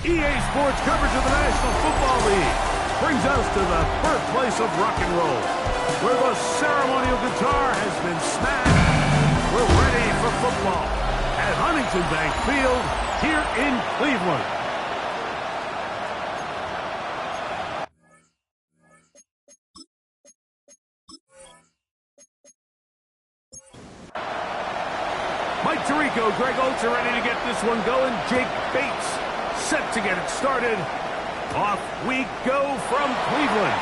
EA Sports coverage of the National Football League brings us to the birthplace of rock and roll, where the ceremonial guitar has been smashed. We're ready for football at Huntington Bank Field here in Cleveland. Mike Tirico, Greg Oates are ready to get this one going. Jake Bates set to get it started. Off we go from Cleveland.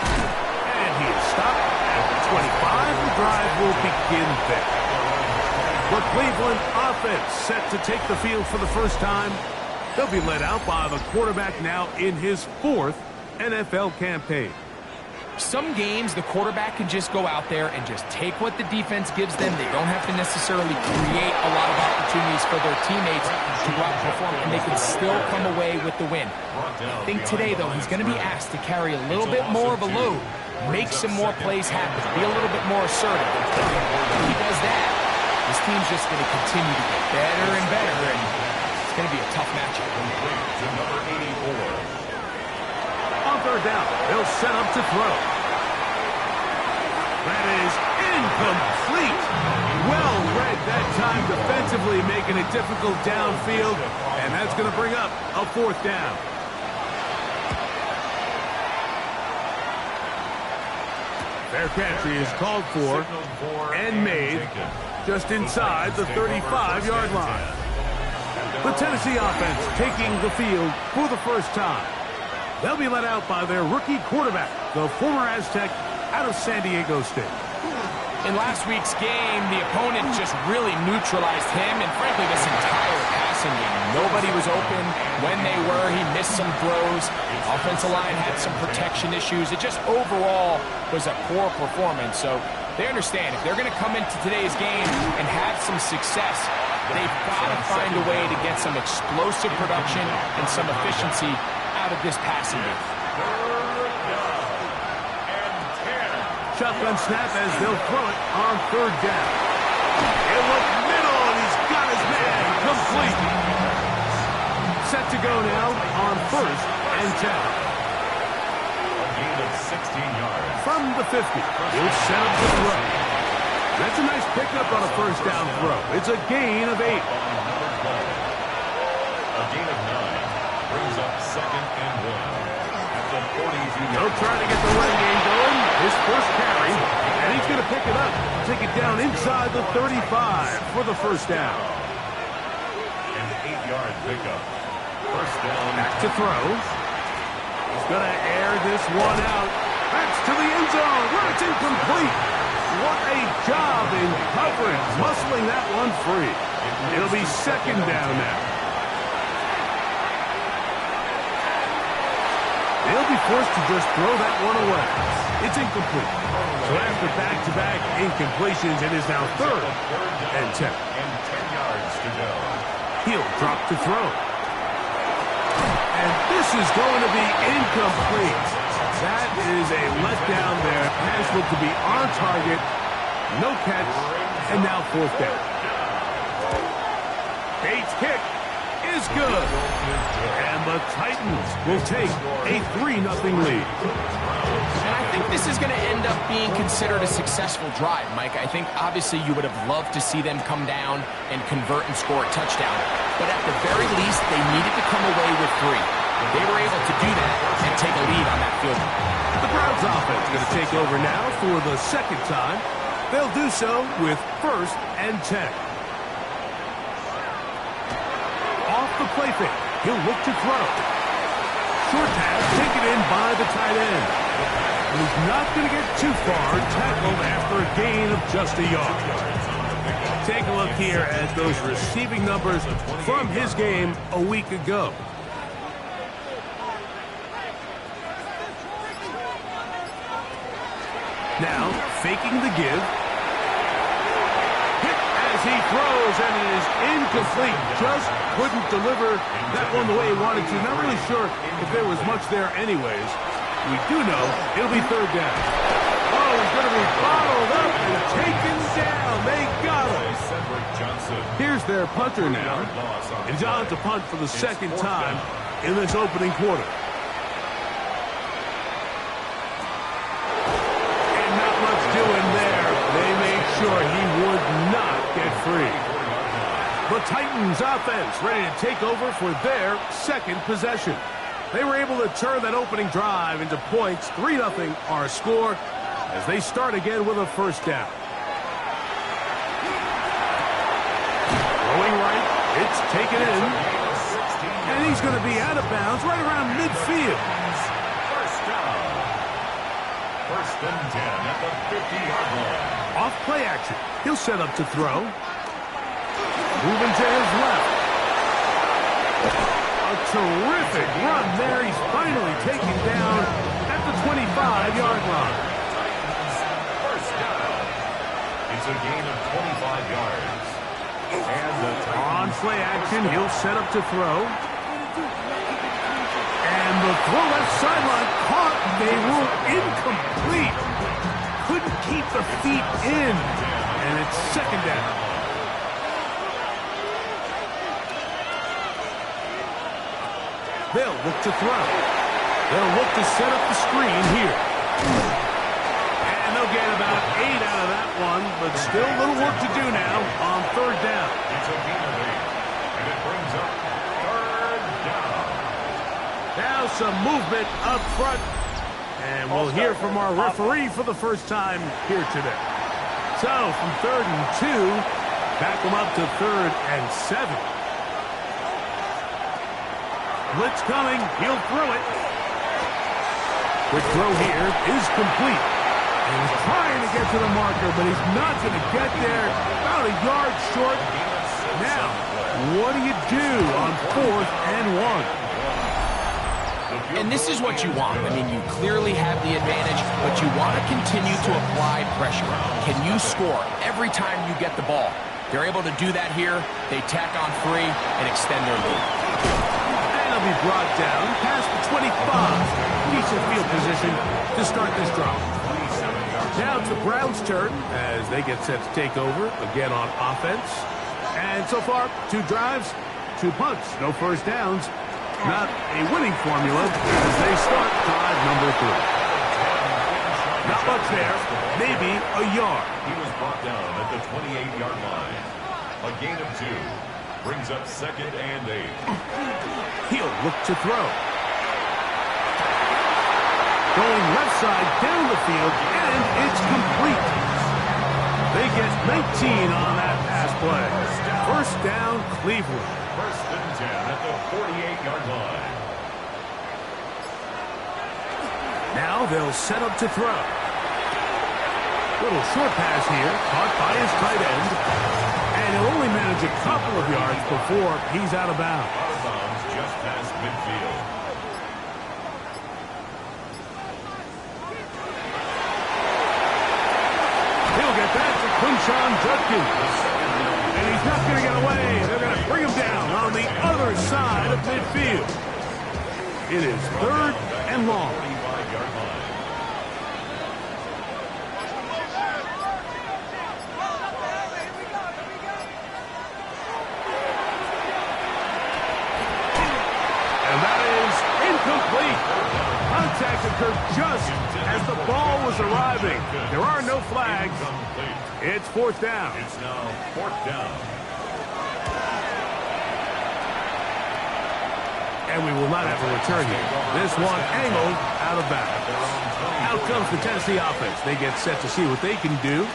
And he is stopped at the 25. The drive will begin there. The Cleveland offense set to take the field for the first time. They'll be led out by the quarterback now in his 4th NFL campaign. Some games, the quarterback can just go out there and just take what the defense gives them. They don't have to necessarily create a lot of opportunities for their teammates to go out and perform, and they can still come away with the win. I think today, though, he's going to be asked to carry a little bit more of a load, make some more plays happen, be a little bit more assertive. If he does that, this team's just going to continue to get better and better, and it's going to be a tough matchup. Number 84. On third down, they'll set up to throw. That is incomplete. Well read that time defensively, making it difficult downfield, and that's going to bring up a 4th down. Fair catch is called for and made just inside the 35-yard line. The Tennessee offense taking the field for the first time. They'll be led out by their rookie quarterback, the former Aztec out of San Diego State. In last week's game, the opponent just really neutralized him, and frankly, this entire passing game. Nobody was open. When they were, he missed some throws. Offensive line had some protection issues. It just overall was a poor performance. So they understand if they're going to come into today's game and have some success, they've got to find a way to get some explosive production and some efficiency out of this passing game. Shotgun snap as they'll throw it on 3rd down. He'll look middle, and he's got his man complete. Set to go now on 1st and 10. A gain of 16 yards. From the 50, he'll set up the throw. That's a nice pickup on a 1st down throw. It's a gain of 8. A gain of 9 brings up 2nd and 1. At the 40. He'll try to get the run game going. His first carry, and he's going to pick it up. Take it down inside the 35 for the 1st down. An 8-yard pickup. 1st down. Back to throw. He's going to air this one out. That's to the end zone where it's incomplete. What a job in coverage, muscling that one free. It'll be 2nd down now. They'll be forced to just throw that one away. It's incomplete. So after back-to-back incompletions, it is now 3rd and 10. And 10 yards to go. He'll drop to throw. And this is going to be incomplete. That is a letdown there. Pass looked to be on target. No catch. And now 4th down. Bates' kick is good. And the Titans will take a 3-0 lead. And I think this is going to end up being considered a successful drive, Mike. I think obviously you would have loved to see them come down and convert and score a touchdown. But at the very least, they needed to come away with 3. They were able to do that and take a lead on that field. The Browns offense going to take over now for the 2nd time. They'll do so with 1st and 10. Off the play fake, he'll look to throw. Short pass taken in by the tight end. He's not going to get too far, tackled after a gain of just a yard. Take a look here at those receiving numbers from his game a week ago. Now, faking the give. Hit as as he throws, and it is incomplete. Just couldn't deliver that one the way he wanted to. Not really sure if there was much there anyways. We do know it'll be third down. Oh, he's going to be bottled up and taken down. They got him. Here's their punter now. And John to punt for the second time in this opening quarter. And not much doing there. They made sure he would not get free. The Titans offense ready to take over for their second possession. They were able to turn that opening drive into points. 3-0 our score as they start again with a first down. Going right, it's taken in. And he's going to be out of bounds right around midfield. First down. First and 10 at the 50-yard line. Off play action. He'll set up to throw. Moving to his left. A terrific run there. He's finally taken down at the 25-yard line. First down. It's a gain of 25 yards. And the On play action, he'll set up to throw. And the throw left sideline caught. They rule incomplete. Couldn't keep the feet in. And it's second down. They'll look to throw. They'll look to set up the screen here. And they'll get about 8 out of that one, but still a little work to do now on third down. It's a gain of 8. And it brings up third down. Now some movement up front. And we'll hear from our referee for the first time here today. So from 3rd and 2, back them up to 3rd and 7. Blitz coming. He'll throw it. Quick throw here is complete. And he's trying to get to the marker, but he's not going to get there. About a yard short. Now, what do you do on 4th and 1? And this is what you want. I mean, you clearly have the advantage, but you want to continue to apply pressure. Can you score every time you get the ball? They're able to do that here. They tack on 3 and extend their lead. Be brought down past the 25. Decent field position to start this drive. Now it's the Browns' turn as they get set to take over again on offense. And so far, 2 drives, 2 punts, no first downs. Not a winning formula as they start drive number 3. Not much there, maybe a yard. He was brought down at the 28-yard line. A gain of 2. Brings up 2nd and 8. He'll look to throw. Going left side down the field, and it's complete. They get 19 on that pass play. First down, Cleveland. First and 10 at the 48-yard line. Now they'll set up to throw. Little short pass here, caught by his tight end. And he'll only manage a couple of yards before he's out of bounds. Out of bounds just past midfield. He'll get back to Quinshon Judkins. And he's not going to get away. They're going to bring him down on the other side of midfield. It is 3rd and long. 45-yard line. Incomplete. Contact occurred just as the ball was arriving. There are no flags. It's 4th down. It's now 4th down. And we will not have a return here. This one angled out of bounds. Out comes the Tennessee offense. They get set to see what they can do.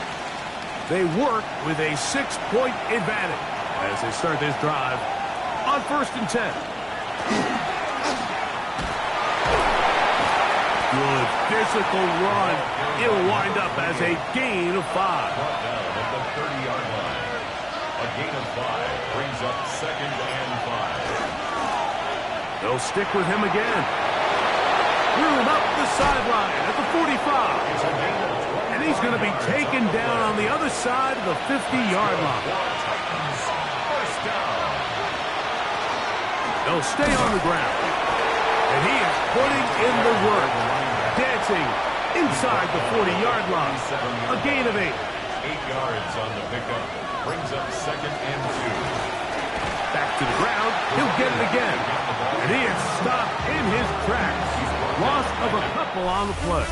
They work with a 6-point advantage as they start this drive on 1st and 10. Good physical run. It'll wind up as a gain of 5. Brought down at the 30-yard line. A gain of 5 brings up 2nd and 5. They'll stick with him again. Threw him up the sideline at the 45. And he He's going to be taken down on the other side of the 50-yard line. First down. They'll stay on the ground. And he is putting in the work. Dancing inside the 40-yard line. A gain of 8. 8 yards on the pickup. Brings up 2nd and 2. Back to the ground. He'll get it again. And he is stopped in his tracks. Loss of a couple on the play.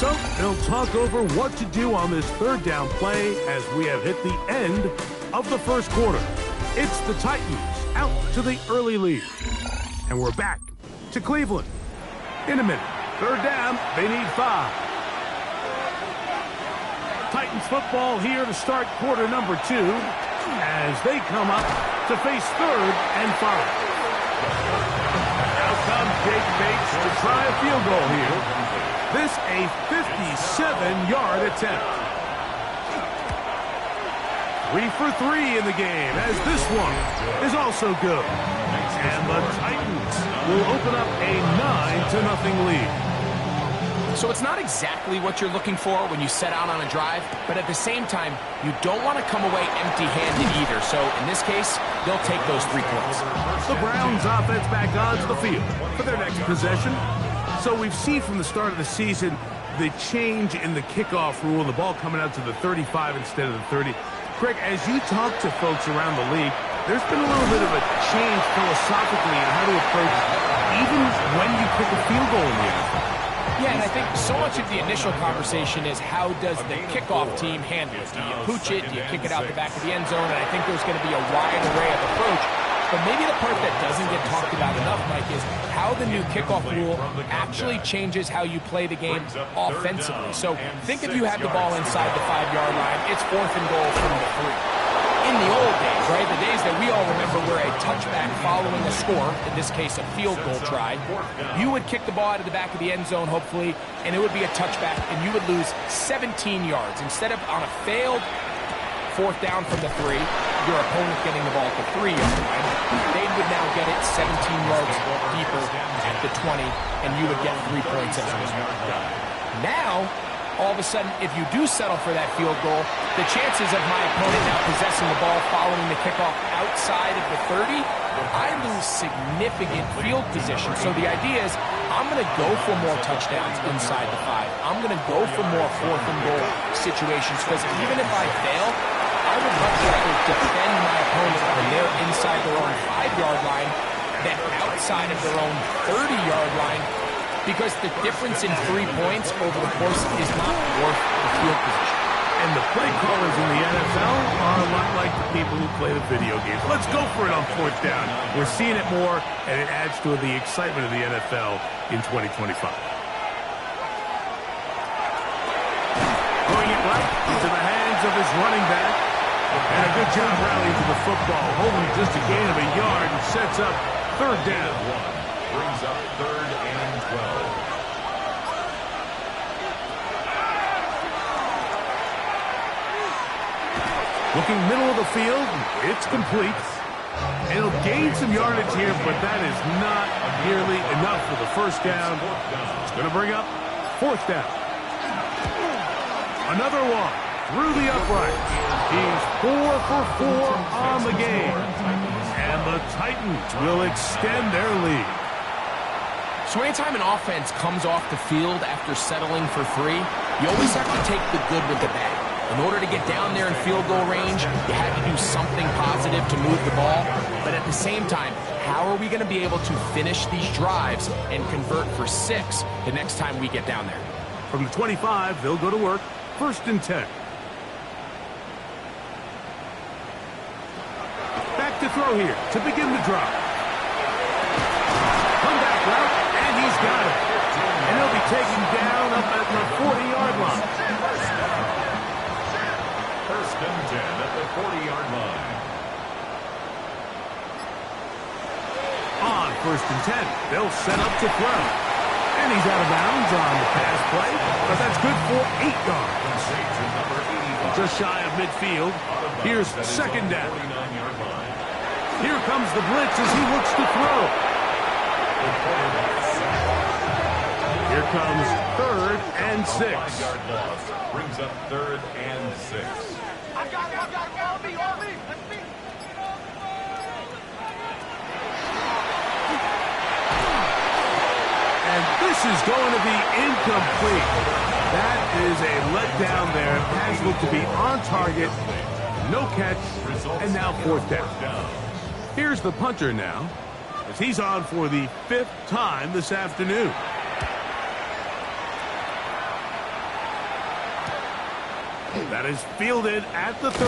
So they'll talk over what to do on this 3rd down play as we have hit the end of the first quarter. It's the Titans out to the early lead. And we're back to Cleveland. In a minute. 3rd down, they need 5. Titans football here to start quarter number 2 as they come up to face 3rd and 5. Now comes Jake Bates to try a field goal here. This a 57-yard attempt. 3 for 3 in the game as this one is also good. And the Titans will open up a 9-0 lead. So it's not exactly what you're looking for when you set out on a drive, but at the same time, you don't want to come away empty-handed either. So in this case, they'll take those 3 points. The Browns offense back onto the field for their next possession. So we've seen from the start of the season the change in the kickoff rule, the ball coming out to the 35 instead of the 30. Greg, as you talk to folks around the league, there's been a little bit of a change philosophically in how to approach even when you kick a field goal in the NFL. Yeah, and I think so much of the initial conversation is how does the kickoff team handle it? Do you pooch it? Do you kick it out the back of the end zone? And I think there's going to be a wide array of approach. But maybe the part that doesn't get talked about enough, Mike, is how the new kickoff rule actually changes how you play the game offensively. So think if you had the ball inside the 5-yard line, it's 4th and goal from the 3. In the old days, right, the days that we all remember where a touchback following a score, in this case a field goal try, you would kick the ball out of the back of the end zone, hopefully, and it would be a touchback, and you would lose 17 yards. Instead of on a failed 4th down from the 3, your opponent getting the ball at the 3-yard line, they would now get it 17 yards deeper at the 20, and you would get 3 points as a result. Now, all of a sudden, if you do settle for that field goal, the chances of my opponent now possessing the ball following the kickoff outside of the 30, I lose significant field position. So the idea is I'm going to go for more touchdowns inside the 5. I'm going to go for more 4th and goal situations because even if I fail, I would much rather defend my opponent when they're inside their own 5-yard line than outside of their own 30-yard line, because the difference in 3 points over the course is not worth the field position. And the play callers in the NFL are a lot like the people who play the video games. Let's go for it on 4th down. We're seeing it more, and it adds to the excitement of the NFL in 2025. Throwing it right into the hands of his running back. And a good job rallying to the football, holding just a gain of a yard and sets up 3rd down. Brings up 3rd and 12. Looking middle of the field, it's complete. It'll gain some yardage here, but that is not nearly enough for the 1st down. It's going to bring up 4th down. Another one through the uprights. He's 4 for 4 on the game. And the Titans will extend their lead. So anytime an offense comes off the field after settling for 3, you always have to take the good with the bad. In order to get down there in field goal range, you had to do something positive to move the ball. But at the same time, how are we going to be able to finish these drives and convert for 6 the next time we get down there? From the 25, they'll go to work. 1st and 10. Back to throw here to begin the drive. Comeback route, and he's got it. And he'll be taken down up at the 40-yard line. 1st and 10 at the 40-yard line. On 1st and 10, they'll set up to throw. And he's out of bounds on the pass play, but that's good for 8 yards. Just shy of midfield. Here's 2nd down. Here comes the blitz as he looks to throw. here comes 3rd and 6. A 5-yard loss brings up 3rd and 6. And this is going to be incomplete. That is a letdown there. Pass looked to be on target. No catch. And now 4th down. Here's the punter now, as he's on for the 5th time this afternoon. That is fielded at the 13.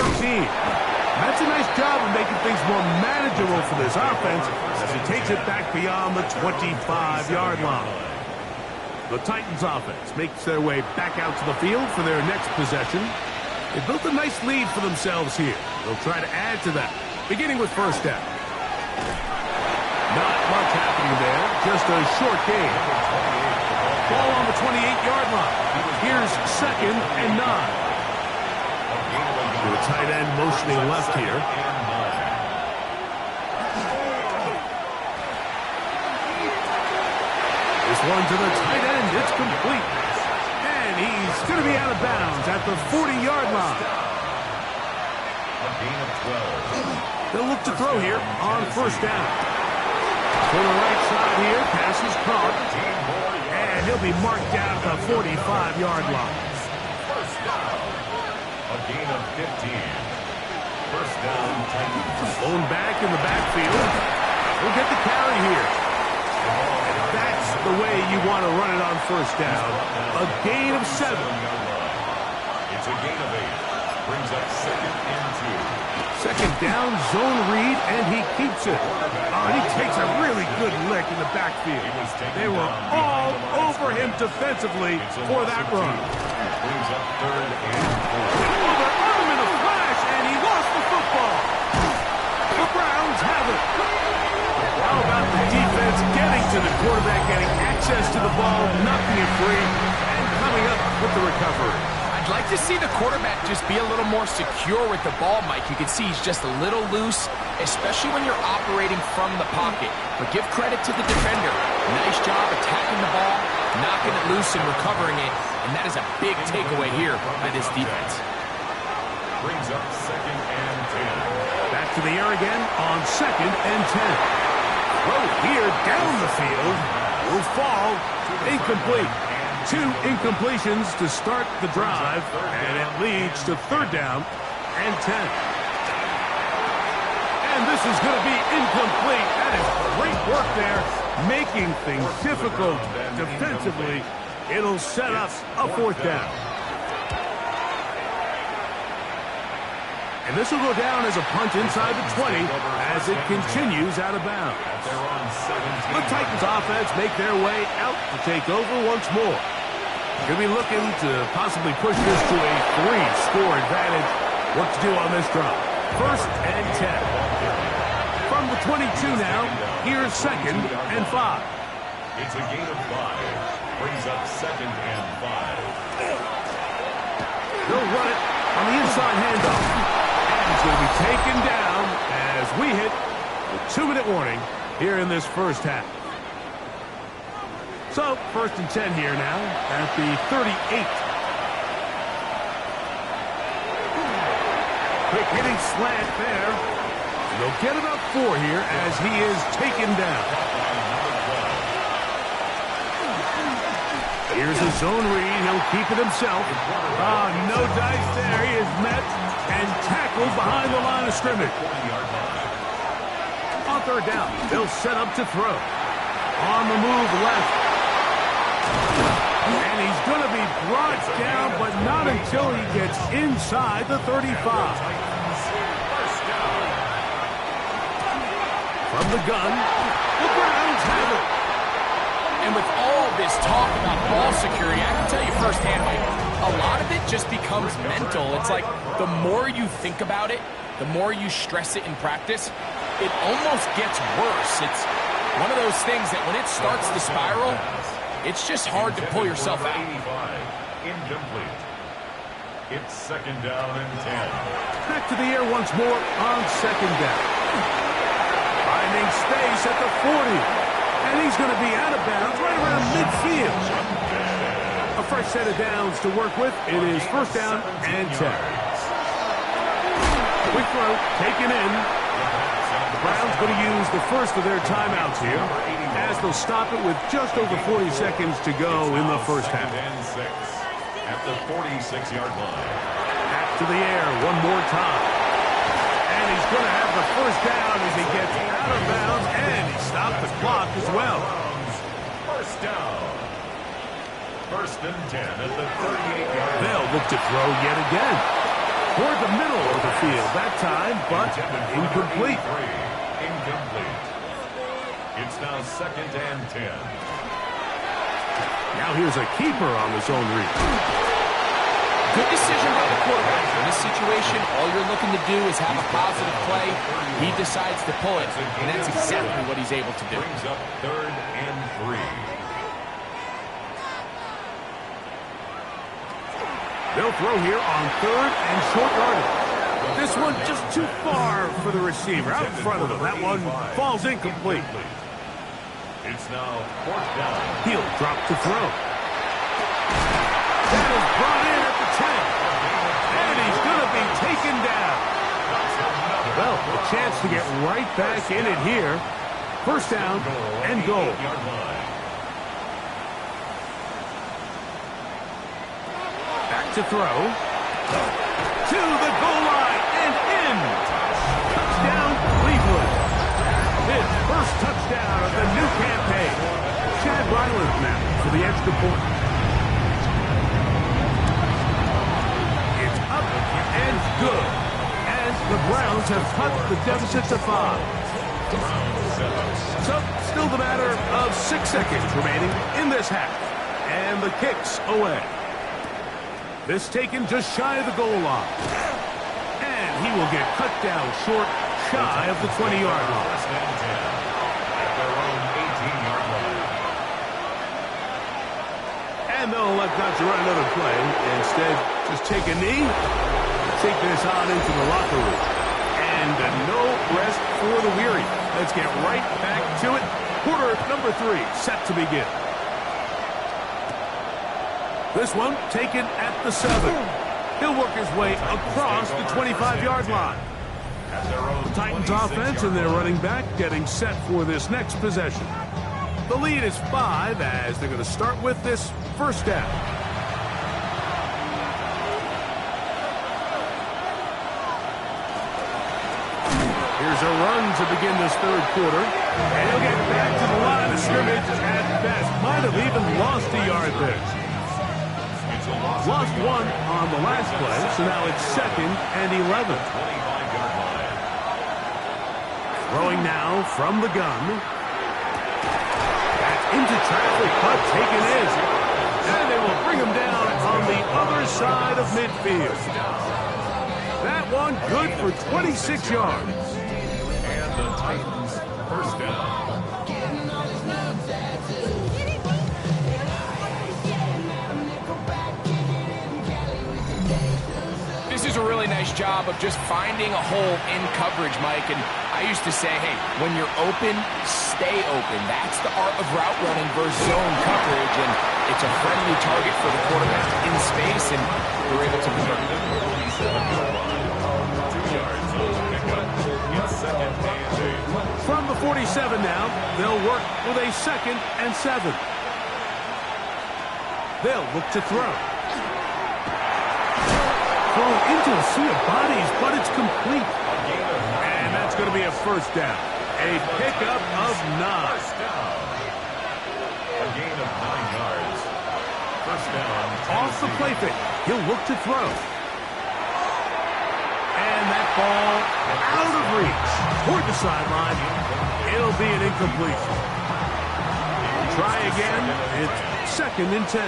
That's a nice job of making things more manageable for this offense as he takes it back beyond the 25-yard line. The Titans offense makes their way back out to the field for their next possession. They built a nice lead for themselves here. They'll try to add to that, beginning with 1st down. Not much happening there, just a short gain. Ball on the 28-yard line. Here's 2nd and 9. The tight end motioning left here. This one to the tight end. It's complete. And he's going to be out of bounds at the 40-yard line. A gain of 12. They'll look to throw here on 1st down. To the right side here. Pass is caught. And he'll be marked down at the 45-yard line. First down. A gain of 15. 1st down, Titans. Blown back in the backfield. We'll get the carry here. And that's the way you want to run it on 1st down. A gain of 7. It's a gain of 8. Brings up 2nd and 2. 2nd down, zone read, and he keeps it. Oh, and he takes a really good lick in the backfield. They were all over him defensively for that run. Brings up 3rd and 4. Oh, they're on him in a flash, and he lost the football. The Browns have it. How about the defense getting to the quarterback, getting access to the ball, knocking it free, and coming up with the recovery? I'd like to see the quarterback just be a little more secure with the ball, Mike. You can see he's just a little loose, especially when you're operating from the pocket. But give credit to the defender. Nice job attacking the ball, knocking it loose and recovering it. And that is a big takeaway here by this defense. Brings up 2nd and 10. Back to the air again on 2nd and 10. Throw here down the field. Will fall. Incomplete. 2 incompletions to start the drive, and it leads to 3rd down and 10. And this is going to be incomplete. That is great work there, making things difficult defensively. It'll set up a 4th down. And this will go down as a punt inside the 20 as it continues out of bounds. The Titans offense make their way out to take over once more. Going to be looking to possibly push this to a 3-score advantage. What to do on this drive? 1st and 10. From the 22 now, here's 2nd and 5. It's a gain of 5. Brings up 2nd and 5. They'll run it on the inside handoff. And it's going to be taken down as we hit the 2-minute warning here in this 1st half. So, 1st and 10 here now at the 38. Quick hitting slant there. They'll get about 4 here as he is taken down. Here's a zone read. He'll keep it himself. Oh, no dice there. He is met and tackled behind the line of scrimmage. On 3rd down, they'll set up to throw. On the move left. And he's going to be brought down, but not until he gets inside the 35. From the gun, the Browns have it. And with all this talk about ball security, I can tell you firsthand, Mike, a lot of it just becomes mental. It's like the more you think about it, the more you stress it in practice, it almost gets worse. It's one of those things that when it starts to spiral, it's just hard to pull yourself out. Incomplete. It's 2nd down and 10. Back to the air once more on 2nd down. Finding space at the 40. And he's going to be out of bounds right around midfield. fresh set of downs to work with. It is first down and 10. Quick throw, taken in. The Browns going to use the first of their timeouts here as they'll stop it with just over 40 seconds to go in the first half. At the 46-yard line. Back to the air one more time. And he's going to have the first down as he gets out of bounds, and he stopped the clock as well. First down. First and 10 at the 38-yard line. They'll look to throw yet again. Toward the middle of the field that time, but incomplete. Incomplete. It's now second and 10. Now here's a keeper on the zone read. Good decision by the quarterback. In this situation, all you're looking to do is have a positive play. He decides to pull it, and that's exactly what he's able to do. Brings up third and 3. They'll throw here on third and short yardage. This one just too far for the receiver out in front of him. That one falls incomplete. It's now fourth down. He'll drop to throw. That is brought in at the 10. And he's going to be taken down. Well, a chance to get right back in it here. First down and goal. Back to throw. To the goal line and in. Touchdown, Cleveland. His first touchdown of the new campaign. Chad Ryland now for the extra point. It's up and good as the Browns have cut the deficit to 5. So, still the matter of 6 seconds remaining in this half. And the kick's away. This taken just shy of the goal line. And he will get cut down short, shy of the 20-yard line. At their own 18-yard line. And they'll elect not to run another play. Instead, just take a knee, take this on into the locker room. And no rest for the weary. Let's get right back to it. Quarter number 3 set to begin. This one taken at the 7. He'll work his way across the 25-yard line. Titans offense and their running back getting set for this next possession. The lead is 5 as they're going to start with this first down. Here's a run to begin this third quarter. And he'll get back to the line of scrimmage at best. Might have even lost a yard there. Lost 1 on the last play, so now it's second and 11. Throwing now from the gun. Back into traffic, but taken in. And they will bring him down on the other side of midfield. That one good for 26 yards. And the Titans first down. This is a really nice job of just finding a hole in coverage, Mike. And I used to say, hey, when you're open, stay open. That's the art of route running versus zone coverage. And it's a friendly target for the quarterback in space, and they're able to convert. 2 yards on the pickup. It's second and 8. From the 47 now, they'll work with a second and 7. They'll look to throw. Thrown into a sea of bodies, but it's complete. And that's going to be a first down. A pickup of 9. First down. A gain of 9 yards. First down. Off the play fake. He'll look to throw. And that ball out of reach. Toward the sideline. It'll be an incompletion. Try again. It's second and 10.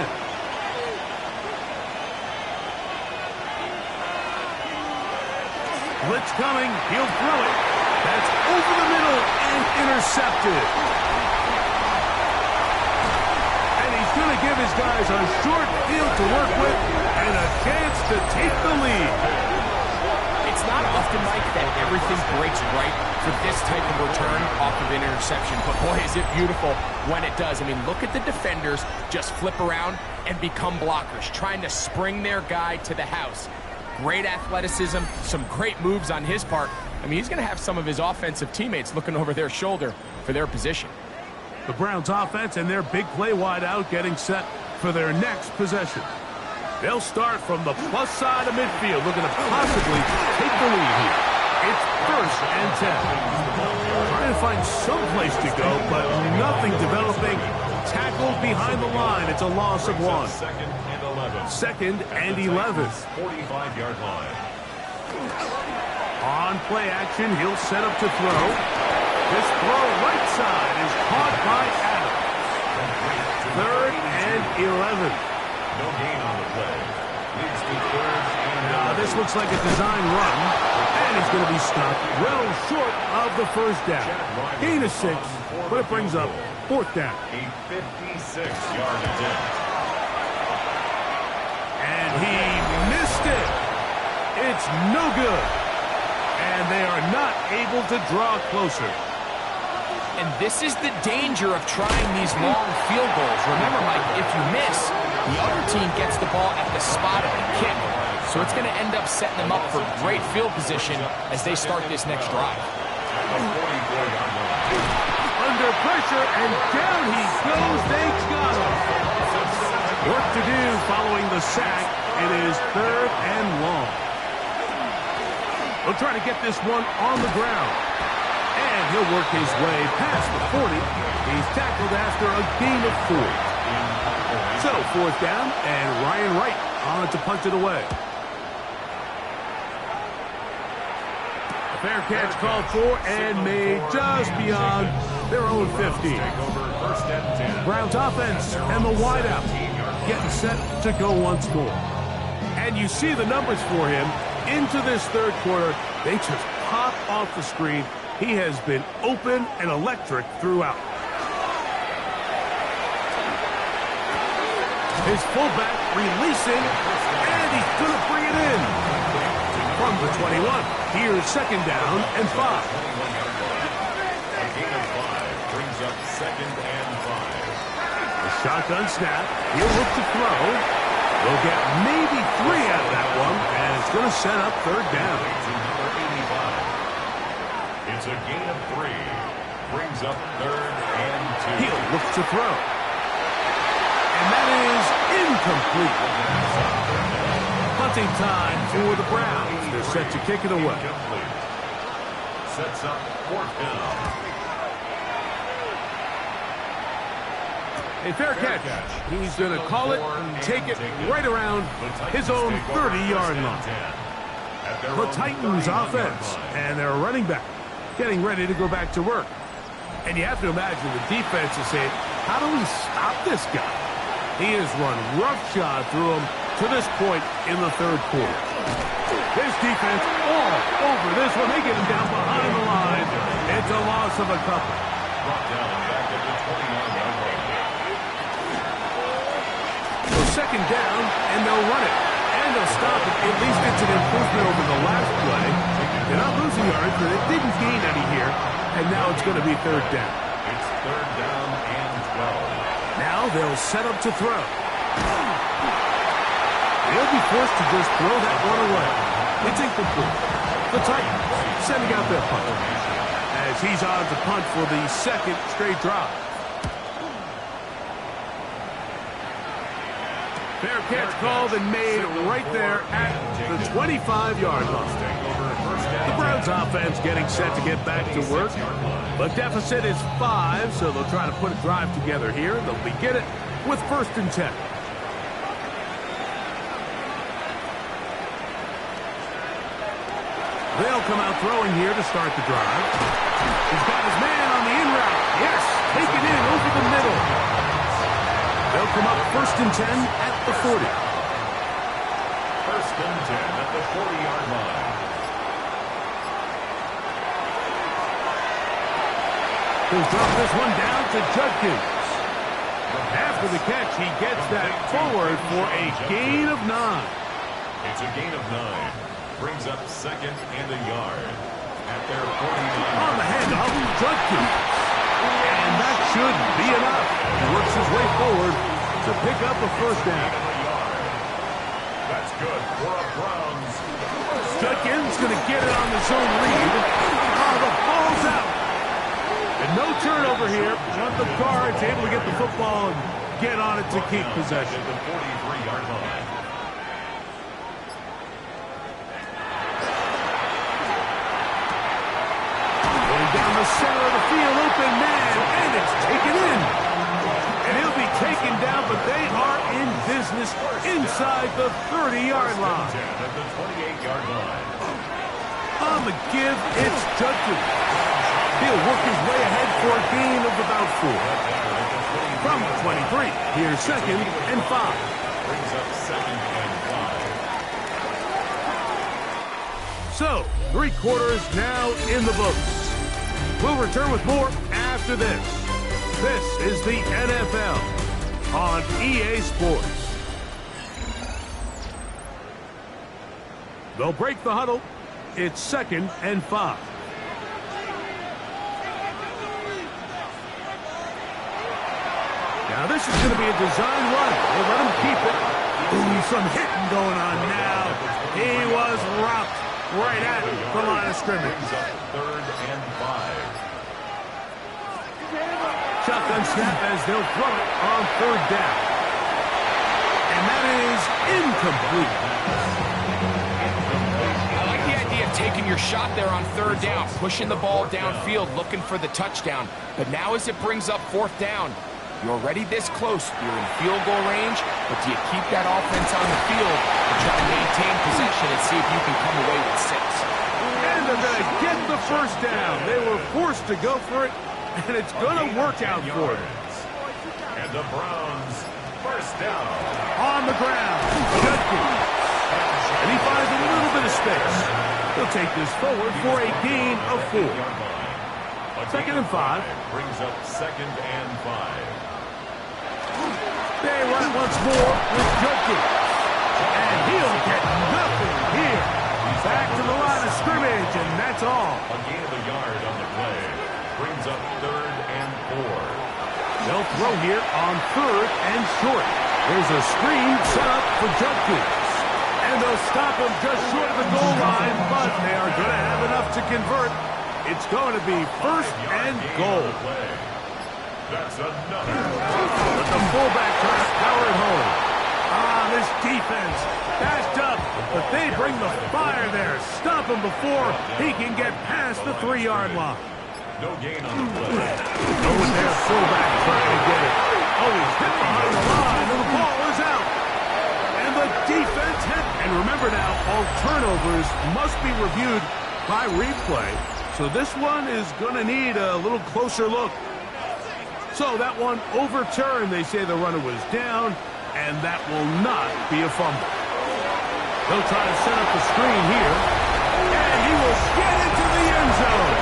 Blitz coming. He'll throw it. That's over the middle and intercepted. And he's going to give his guys a short field to work with and a chance to take the lead. It's not often, Mike, that everything breaks right for this type of return off of an interception. But boy, is it beautiful. when it does. I mean, look at the defenders just flip around and become blockers, trying to spring their guy to the house. Great athleticism, some great moves on his part. I mean, he's going to have some of his offensive teammates looking over their shoulder for their position. The Browns offense and their big play wide out getting set for their next possession. They'll start from the plus side of midfield, looking to possibly take the lead here. It's 1st and 10. Trying to find some place to go, but nothing developing. Tackled behind the line. It's a loss of 1. 2nd and 11. 45-yard line. On play action, he'll set up to throw. This throw right side is caught by Adams. 3rd and 11. No gain on the play. Leads to 3rd and 11. This looks like a design run, and he's going to be stopped well short of the 1st down. Gain of 6, but it brings up 4th down. A 56-yard attempt. And he missed it. It's no good. And they are not able to draw closer. And this is the danger of trying these long field goals. Remember, Mike, if you miss, the other team gets the ball at the spot of the kick. So it's going to end up setting them up for great field position as they start this next drive. Under pressure, and down he goes. They got him. Work to do following the sack. It is 3rd and long. He'll try to get this one on the ground. And he'll work his way past the 40. He's tackled after a gain of 4. So 4th down, and Ryan Wright on to punch it away. A fair catch called for and made just beyond their own 15. Browns offense and the wideout getting set to go once more. And you see the numbers for him into this 3rd quarter. They just pop off the screen. He has been open and electric throughout. His fullback releasing, and he's going to bring it in. From the 21, here's 2nd down and 5. A gain of 5 brings up 2nd and 5. The shotgun snap. He'll look to throw. They'll get maybe 3 out of that one, and it's going to set up 3rd down. It's a gain of 3. Brings up 3rd and 2. He'll look to throw. And that is incomplete. Punting time for the Browns. They're set to kick it away. Sets up 4th down. A fair catch. He's going to call it, take it right around his own 30-yard line. The Titans offense and their running back getting ready to go back to work. And you have to imagine the defense is saying, how do we stop this guy? He has run roughshod through him to this point in the 3rd quarter. His defense all over this one. They get him down behind the line. It's a loss of a couple. Brought down back at the 29-yard line. So 2nd down, and they'll run it. And they'll stop it. At least it's an improvement over the last play. They're not losing yards, but it didn't gain any here. And now it's going to be 3rd down. It's 3rd down and 12. Now they'll set up to throw. They'll be forced to just throw that one away. It's incomplete. The Titans sending out their punt. As he's on to punt for the 2nd straight drive. Fair catch called and made right there at the 25-yard line. The Browns offense getting set to get back to work. The deficit is 5, so they'll try to put a drive together here. They'll begin it with 1st and 10. They'll come out throwing here to start the drive. He's got his man on the in route. Yes, take it in over the middle. They'll come up 1st and 10 at the 40. 1st and 10 at the 40-yard line. He'll drop this one down to Judkins. After the catch, he gets that forward for a gain of 9. It's a gain of 9. Brings up 2nd and a yard at their 49. On the handoff, Judkins. And that should be enough. He works his way forward to pick up a first down. That's good for a Browns. Judkins going to get it on the zone read. Oh, the ball's out. And no turnover here. Want the Cards able to get the football and get on it to keep possession. The 43-yard line. Going down the center of the field, open man, and it's taken in. And he'll be taken down, but they are in business inside the 30-yard line. At the 28-yard line. On the give, it's Judkins. He'll work his way ahead for a gain of about 4. From the 23, here's 2nd and 5. Brings up 2nd and 5. So, 3 quarters now in the books. We'll return with more after this. This is the NFL on EA Sports. They'll break the huddle. It's 2nd and 5. Now, this is going to be a design run. We'll let him keep it. Ooh, some hitting going on now. He was rocked right at the line of scrimmage. Brings up 3rd and 5. Shotgun snap as they'll throw it on 3rd down. And that is incomplete. I like the idea of taking your shot there on 3rd down, pushing the ball downfield, looking for the touchdown. But now as it brings up 4th down, you're already this close. You're in field goal range, but do you keep that offense on the field and try to maintain possession and see if you can come away with 6? And they're going to get the first down. They were forced to go for it, and it's going to work out for them. And the Browns, first down. On the ground, Judkins. And he finds a little bit of space. He'll take this forward for a gain of 4. 2nd and 5. Brings up 2nd and 5. They run it once more with Judkins. And he'll get nothing here. Back to the line of scrimmage, and that's all. A gain of a yard on the play. Brings up 3rd and 4. They'll throw here on 3rd and short. There's a screen set up for Judkins. And they'll stop him just short of the goal line, but they are going to have enough to convert. It's going to be 1st and goal. That's another. But the fullback trying to power it home. This defense bashed up, but they bring the fire there. Stop him before he can get past the 3-yard line. No gain on the play. Over there, fullback trying to get it. Oh, he's hit behind the line, and the ball is out. And the defense and remember now, all turnovers must be reviewed by replay. So this one is going to need a little closer look. So that one overturned. They say the runner was down, and that will not be a fumble. They'll try to set up the screen here, and he will get into the end zone.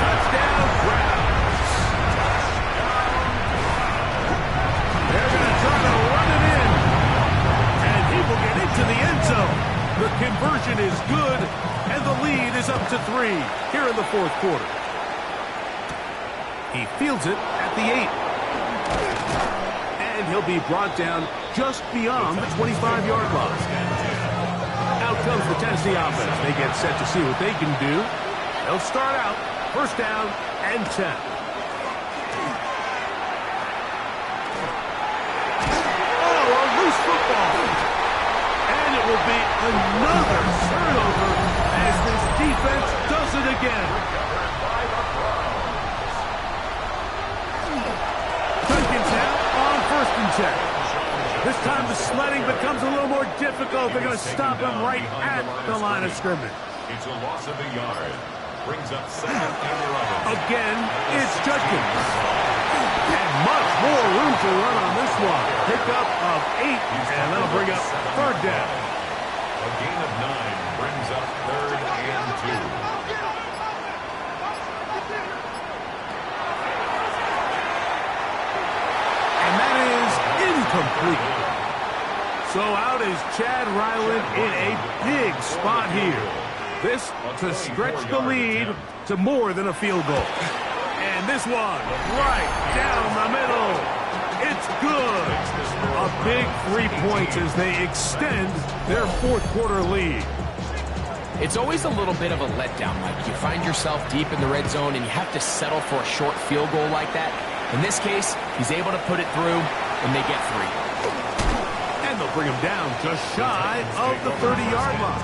Touchdown, Browns. They're going to try to run it in, and he will get into the end zone. The conversion is good, and the lead is up to 3 here in the 4th quarter. He fields it at the 8. And he'll be brought down just beyond the 25-yard line. Out comes the Tennessee offense. They get set to see what they can do. They'll start out 1st down and 10. Oh, a loose football. And it will be another turnover as this defense does it again. Judkins now on 1st and 10. This time the sledding becomes a little more difficult. They're going to stop him right at the line of scrimmage. It's a loss of a yard. Brings up 2nd and 11. Again, it's Judkins. And much more room to run on this one. Pickup of 8, and that'll bring up 3rd down. A gain of 9 brings up 3rd and 2. And that is incomplete. So out is Chad Ryland in a big spot here. This to stretch the lead to more than a field goal. And And this one, right down the middle. It's good. A big 3 points as they extend their fourth quarter lead. It's always a little bit of a letdown, Mike. You find yourself deep in the red zone and you have to settle for a short field goal like that. In this case, he's able to put it through, and they get 3. And they'll bring him down just shy of the 30-yard line.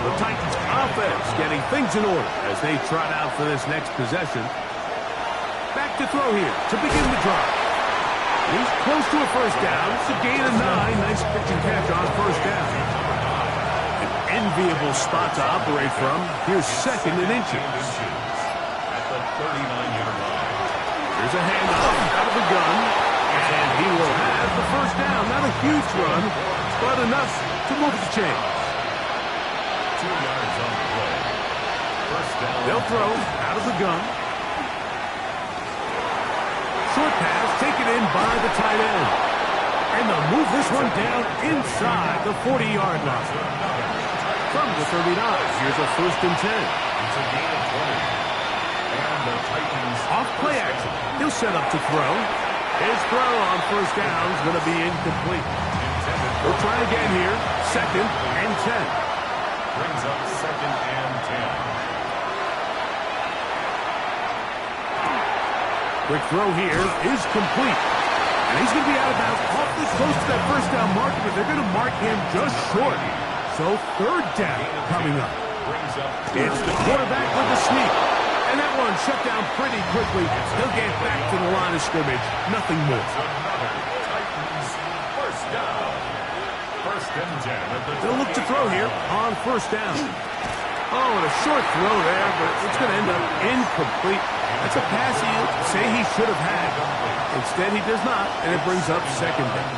The Titans offense getting things in order as they trot out for this next possession. Back to throw here to begin the drive. He's close to a first down. It's a gain of 9. Nice pitch and catch on first down. An enviable spot to operate from. Here's second and inches. At the 39-yard line. Here's a handoff out of the gun. And he will have the first down. Not a huge run, but enough to move the chain. 2 yards on the play. First down. They'll throw out of the gun. Short pass taken in by the tight end. And they'll move this one down inside the 40-yard line. From the 39, here's a first and 10. It's a gain of 20. And the Titans Off play action. He'll set up to throw. His throw on first down is going to be incomplete. We'll try again here. Second and 10. brings up second and 10. Quick throw here is complete. And he's going to be out of bounds awfully close to that first down marker, but they're going to mark him just short. So third down coming up. It's the quarterback with the sneak. And that one shut down pretty quickly. He'll get back to the line of scrimmage. Nothing more. Titans first down. First and 10. They'll look to throw here on first down. Oh, and a short throw there, but it's going to end up incomplete. That's a pass he'll say he should have had. Instead, he does not, and it brings up second down.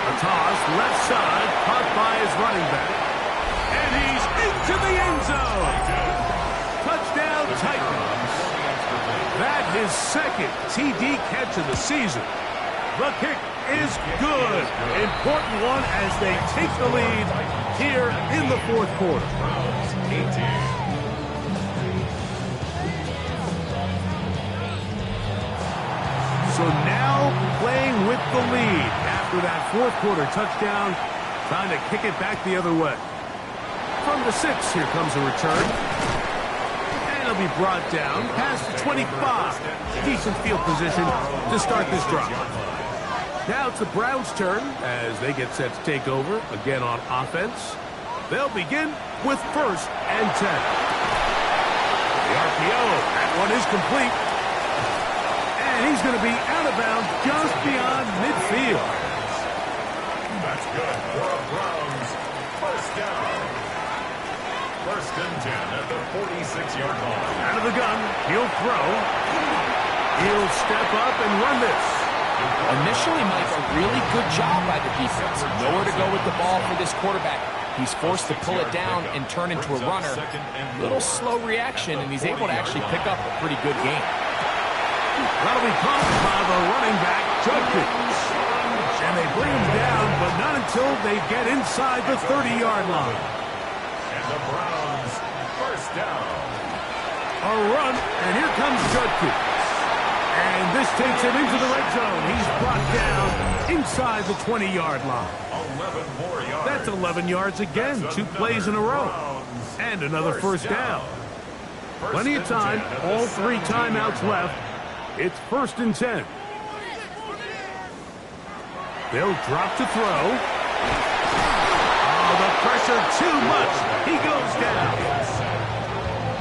A toss, left side, caught by his running back. And he's into the end zone. Touchdown, Titans. That his second TD catch of the season. The kick is good. Important one as they take the lead here in the fourth quarter. So now playing with the lead after that fourth quarter touchdown, trying to kick it back the other way. From the 6, here comes a return. And it'll be brought down past the 25. Decent field position to start this drive. Now it's the Browns' turn as they get set to take over again on offense. They'll begin with first and 10. The RPO, that one is complete. And he's going to be out of bounds just beyond midfield. That's good for the Browns. First down. First and 10 at the 46-yard line. Out of the gun, he'll throw. He'll step up and run this. Initially, Mike, a really good job by the defense. Nowhere to go with the ball for this quarterback. He's forced to pull it down and turn into a runner. Little slow reaction, and he's able to actually pick up a pretty good game. That'll be caught by the running back, Judkins. And they bring him down, but not until they get inside the 30-yard line. And the Browns first down. A run, and here comes Judkins. And this takes him into the red zone. He's brought down inside the 20-yard line. 11 more yards. That's 11 yards again. 2 plays in a row. And another first down. Plenty of time. All 3 timeouts left. It's first and 10. They'll drop to throw. Oh, the pressure too much. He goes down.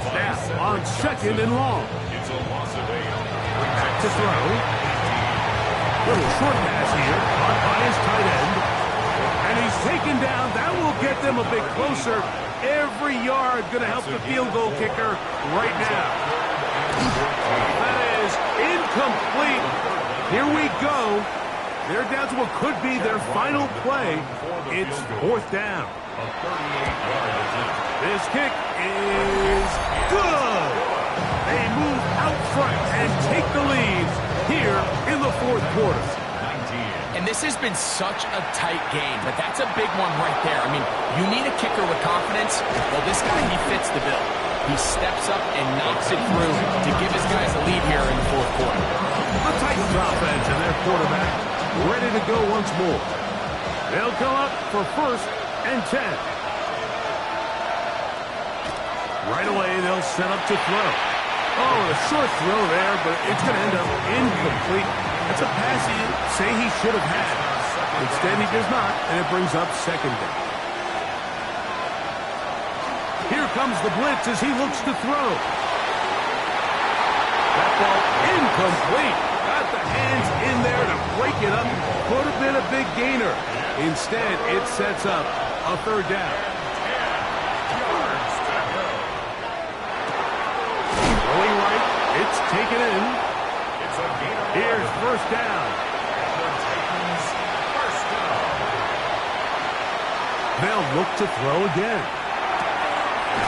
Snap on second and long. It's a loss of 8. Back to throw. Little short pass here. Caught by his tight end. And he's taken down. That will get them a bit closer. Every yard going to help the field goal kicker right now. That is incomplete. Here we go. They're down to what could be their final play. It's fourth down. This kick is good. They move out front and take the lead here in the fourth quarter. And this has been such a tight game, but that's a big one right there. I mean, you need a kicker with confidence. Well, this guy, he fits the bill. He steps up and knocks it through to give his guys a lead here in the fourth quarter. The Titans offense and their quarterback ready to go once more. They'll come up for 1st and 10. Right away, they'll set up to throw. Oh, a short throw there, but it's going to end up incomplete. That's a pass he'd say he should have had. Instead, he does not, and it brings up 2nd down. Here comes the blitz as he looks to throw. That ball incomplete. Got the hands in there to break it up. Could have been a big gainer. Instead, it sets up a 3rd down. Going right, it's taken in. Here's 1st down. They'll look to throw again.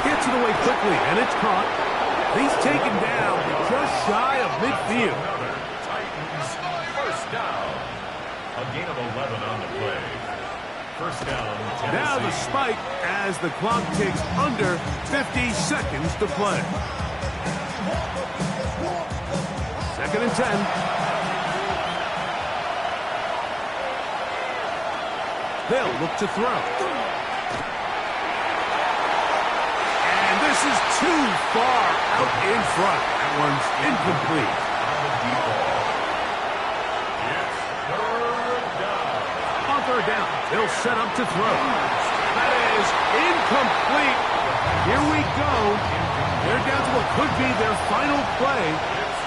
Gets it away quickly, and it's caught. He's taken down just shy of midfield. Titans, 1st down. A gain of 11 on the play. 1st down, Tennessee. Now the spike as the clock ticks under 50 seconds to play. 2nd and 10. They'll look to throw. And this is too far out in front. That one's incomplete. On 3rd down, they'll set up to throw. That is incomplete. Here we go. They're down to what could be their final play.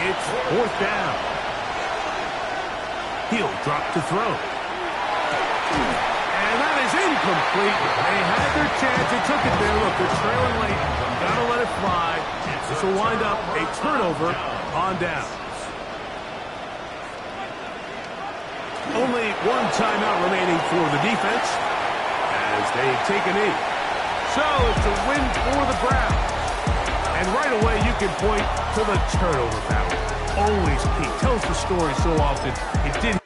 It's 4th down. He'll drop to throw. And that is incomplete. They had their chance. They took it there. Look, they're trailing late. Gotta let it fly. This will wind up a turnover on downs. Only 1 timeout remaining for the defense as they take a knee. So it's a win for the Browns. And right away you can point to the turnover battle. Always key. Tells the story so often. It didn't.